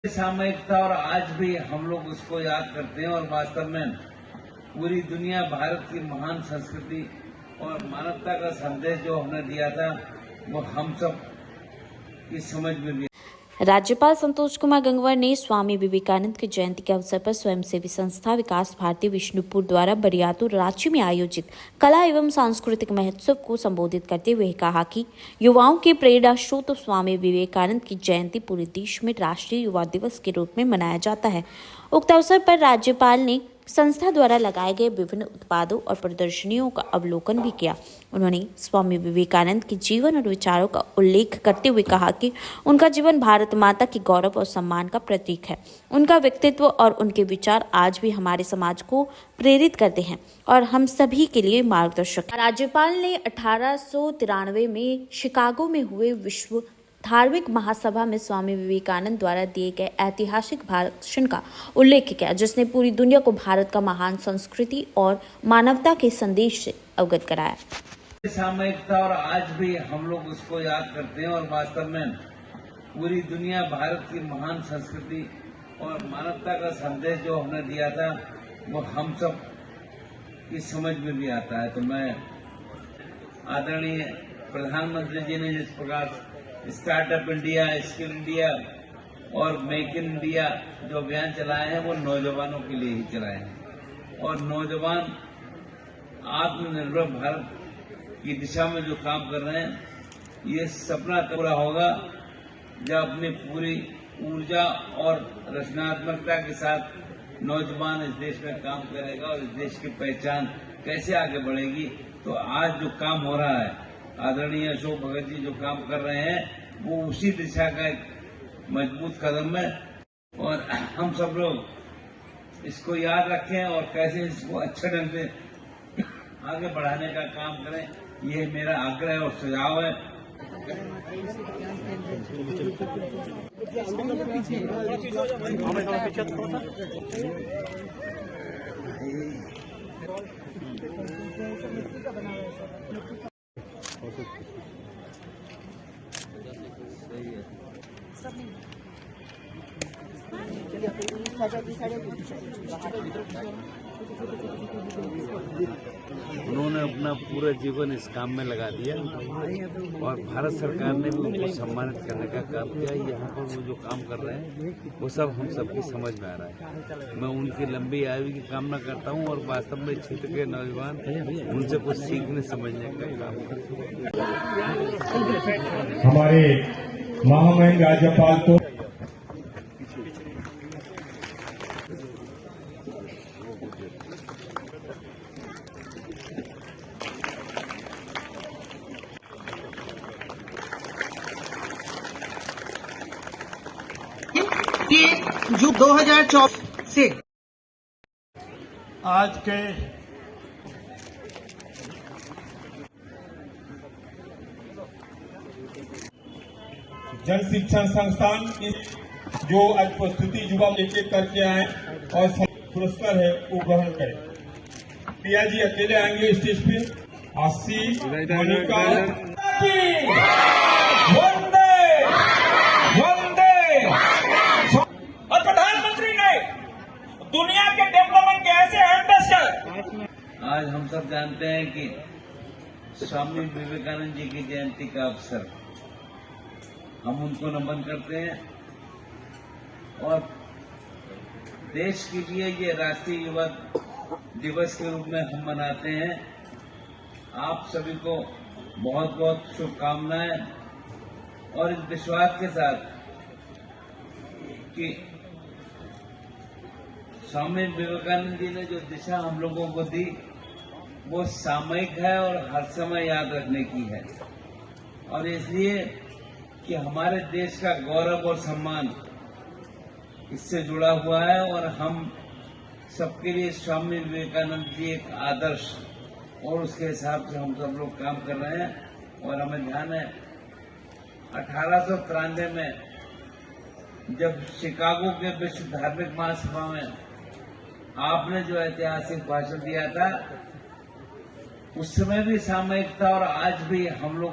सामयिकता और आज भी हम लोग उसको याद करते हैं और वास्तव में पूरी दुनिया भारत की महान संस्कृति और मानवता का संदेश जो हमने दिया था वो हम सब की समझ में भी। राज्यपाल संतोष कुमार गंगवार ने स्वामी विवेकानंद की जयंती के अवसर पर स्वयंसेवी संस्था विकास भारती विष्णुपुर द्वारा बरियातुर रांची में आयोजित कला एवं सांस्कृतिक महोत्सव को संबोधित करते हुए कहा कि युवाओं के प्रेरणा स्रोत स्वामी विवेकानंद की जयंती पूरे देश में राष्ट्रीय युवा दिवस के रूप में मनाया जाता है। उक्त अवसर पर राज्यपाल ने संस्था द्वारा लगाए गए विभिन्न उत्पादों और प्रदर्शनियों का अवलोकन भी किया। उन्होंने स्वामी विवेकानंद के जीवन और विचारों का उल्लेख करते हुए कहा कि उनका जीवन भारत माता की गौरव और सम्मान का प्रतीक है। उनका व्यक्तित्व और उनके विचार आज भी हमारे समाज को प्रेरित करते हैं और हम सभी के लिए मार्गदर्शक हैं। राज्यपाल ने 1893 में शिकागो में हुए विश्व धार्मिक महासभा में स्वामी विवेकानंद द्वारा दिए गए ऐतिहासिक भाषण का उल्लेख किया, जिसने पूरी दुनिया को भारत का महान संस्कृति और मानवता के संदेश से अवगत कराया। सामयिकता और आज भी हम लोग उसको याद करते हैं और वास्तव में पूरी दुनिया भारत की महान संस्कृति और मानवता का संदेश जो हमने दिया था वो हम सब की समझ में भी आता है। तो मैं आदरणीय प्रधानमंत्री जी ने जिस प्रकार स्टार्टअप इंडिया, स्किल इंडिया और मेक इन इंडिया जो अभियान चलाए हैं वो नौजवानों के लिए ही चलाए हैं और नौजवान आत्मनिर्भर भारत की दिशा में जो काम कर रहे हैं ये सपना पूरा होगा जब अपनी पूरी ऊर्जा और रचनात्मकता के साथ नौजवान इस देश में काम करेगा और इस देश की पहचान कैसे आगे बढ़ेगी। तो आज जो काम हो रहा है आदरणीय अशोक भगत जी जो काम कर रहे हैं वो उसी दिशा का एक मजबूत कदम है और हम सब लोग इसको याद रखें और कैसे इसको अच्छे ढंग से आगे बढ़ाने का काम करें, ये मेरा आग्रह और सुझाव है। उन्होंने अपना पूरा जीवन इस काम में लगा दिया और भारत सरकार ने भी उनको सम्मानित करने का काम किया। यहाँ पर वो जो काम कर रहे हैं वो सब हम सबकी समझ में आ रहा है। मैं उनकी लंबी आयु की कामना करता हूँ और वास्तव में क्षेत्र के नौजवान उनसे कुछ सीखने समझने का काम करते हैं। हमारे महामहिम राज्यपाल को ये जो 2024 से आज के जन शिक्षण संस्थान जो आज प्रस्तुति युवा लेके करके आए और पुरस्कार है वो ग्रहण करें। प्रिया जी अकेले आएंगे स्टेज पे। आशी मोनिका और प्रधानमंत्री ने दुनिया के डेवलपमेंट के ऐसे एम्बेसडर। आज हम सब जानते हैं कि स्वामी विवेकानंद जी की जयंती का अवसर हम उनको नमन करते हैं और देश के लिए ये राष्ट्रीय युवा दिवस के रूप में हम मनाते हैं। आप सभी को बहुत बहुत शुभकामनाएं और इस विश्वास के साथ कि स्वामी विवेकानंद जी ने जो दिशा हम लोगों को दी वो सामयिक है और हर समय याद रखने की है और इसलिए कि हमारे देश का गौरव और सम्मान इससे जुड़ा हुआ है और हम सबके लिए स्वामी विवेकानंद जी एक आदर्श और उसके हिसाब से हम सब लोग काम कर रहे हैं। और हमें ध्यान है 1893 में जब शिकागो के विश्व धार्मिक महासभा में आपने जो ऐतिहासिक भाषण दिया था उस समय भी सामयिकता और आज भी हम लोग